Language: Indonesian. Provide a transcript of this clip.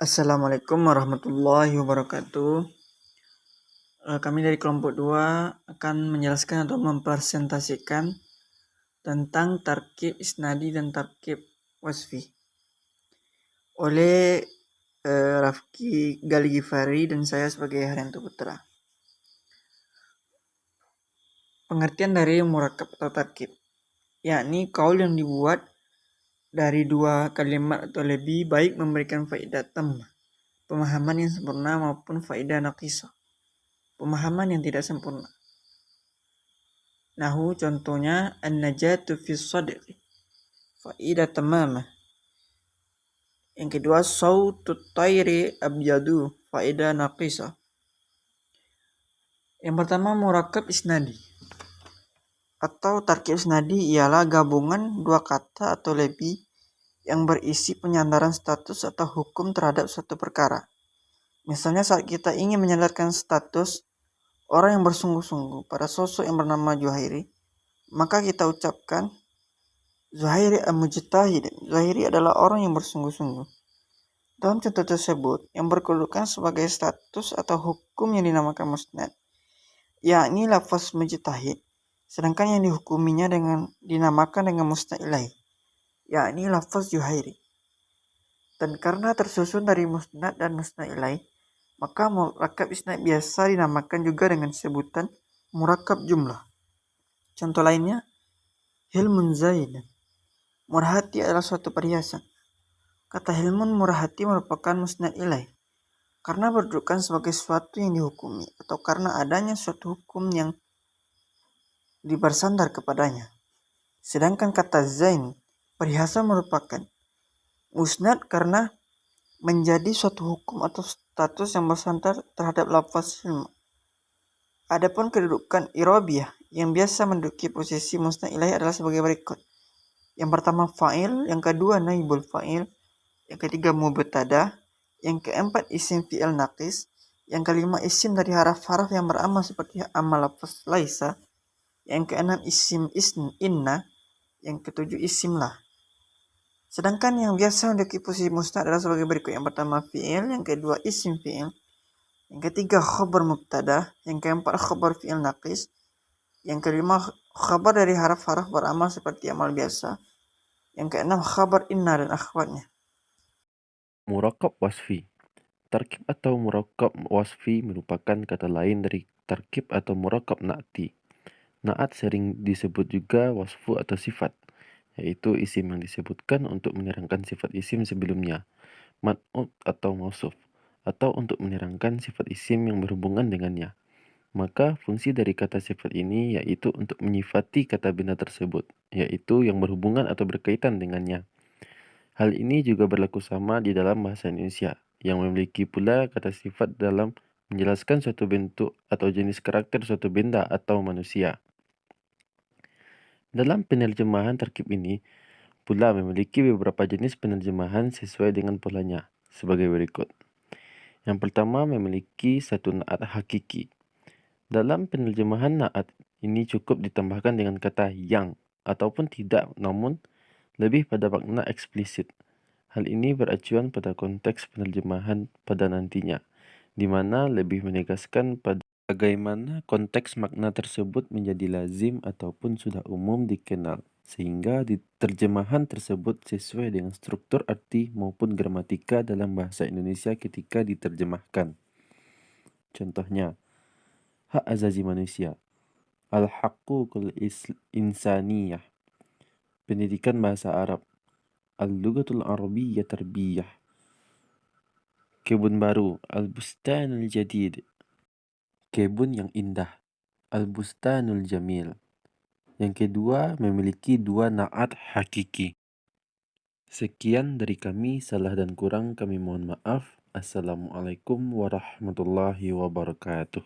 Assalamualaikum warahmatullahi wabarakatuh. Kami dari kelompok 2 akan menjelaskan atau mempresentasikan tentang tarkib isnadi dan tarkib wasfi oleh Rafki Ghali-Ghifari dan saya sebagai Haryanto Putra. Pengertian dari murakkab atau tarkib, yakni kaul yang dibuat dari dua kalimat atau lebih, baik memberikan faedah tammah, pemahaman yang sempurna, maupun faedah naqisah, pemahaman yang tidak sempurna. Nahu contohnya an-najatu fi sadri, faedah tamamah. Yang kedua sautut tayri abyadu, faedah naqisah. Yang pertama murakkab isnadi atau tarkib isnadi ialah gabungan dua kata atau lebih yang berisi penyandaran status atau hukum terhadap suatu perkara. Misalnya saat kita ingin menyandarkan status orang yang bersungguh-sungguh pada sosok yang bernama Zuhairi, maka kita ucapkan Zuhairi al-mujtahid. Zuhairi adalah orang yang bersungguh-sungguh. Dalam contoh tersebut, yang berkedudukan sebagai status atau hukum yang dinamakan musnad, yakni lafaz mujtahid, sedangkan yang dihukuminya dinamakan dengan musnad ilaih, yakni lafaz Zuhairi. Dan karena tersusun dari musnad dan musnad ilaih, maka murakkab isnad biasa dinamakan juga dengan sebutan murakkab jumlah. Contoh lainnya, hilmun zaid. Murah hati adalah suatu perhiasan. Kata hilmun murah hati merupakan musnad ilaih karena berkedudukan sebagai sesuatu yang dihukumi atau karena adanya suatu hukum yang bersandar kepadanya. Sedangkan kata zain, perhiasan, merupakan musnad karena menjadi suatu hukum atau status yang bersandar terhadap lafaz hilm. Adapun kedudukan irabiyah yang biasa menduduki posisi musnad ilaih adalah sebagai berikut. Yang pertama fa'il, yang kedua naibul fa'il, yang ketiga mubtada, yang keempat isim fi'il naqis, yang kelima isim dari haraf-haraf yang beramal seperti amal lafaz laisa, yang keenam isim inna, yang ketujuh isim lah. Sedangkan yang biasa menduduki posisi musnad adalah sebagai berikut. Yang pertama fi'il, yang kedua isim fi'il, yang ketiga khabar mubtada, yang keempat khabar fi'il naqis, yang kelima khabar dari haraf-haraf beramal seperti amal biasa, yang keenam khabar inna dan akhwatnya. Murakkab wasfi. Tarkib atau murakkab wasfi merupakan kata lain dari tarkib atau murakkab na'ti. Na'at sering disebut juga wasfu atau sifat, yaitu isim yang disebutkan untuk menerangkan sifat isim sebelumnya, man'ut atau mausuf, atau untuk menerangkan sifat isim yang berhubungan dengannya. Maka fungsi dari kata sifat ini yaitu untuk menyifati kata benda tersebut, yaitu yang berhubungan atau berkaitan dengannya. Hal ini juga berlaku sama di dalam bahasa Indonesia, yang memiliki pula kata sifat dalam menjelaskan suatu bentuk atau jenis karakter suatu benda atau manusia. Dalam penerjemahan tarkib ini pula memiliki beberapa jenis penerjemahan sesuai dengan polanya, sebagai berikut. Yang pertama memiliki satu na'at hakiki. Dalam penerjemahan na'at ini cukup ditambahkan dengan kata yang ataupun tidak, namun lebih pada makna eksplisit. Hal ini beracuan pada konteks penerjemahan pada nantinya, di mana lebih menegaskan pada bagaimana konteks makna tersebut menjadi lazim ataupun sudah umum dikenal, sehingga di terjemahan tersebut sesuai dengan struktur arti maupun gramatika dalam bahasa Indonesia ketika diterjemahkan. Contohnya, hak azazi manusia, al-haqqul insaniyah, pendidikan bahasa Arab, al-lughatul arabiyyah tarbiyah, kebun baru, al-bustanul jadid, kebun yang indah, al-bustanul jamil. Yang kedua, memiliki dua na'at hakiki. Sekian dari kami, salah dan kurang kami mohon maaf. Assalamualaikum warahmatullahi wabarakatuh.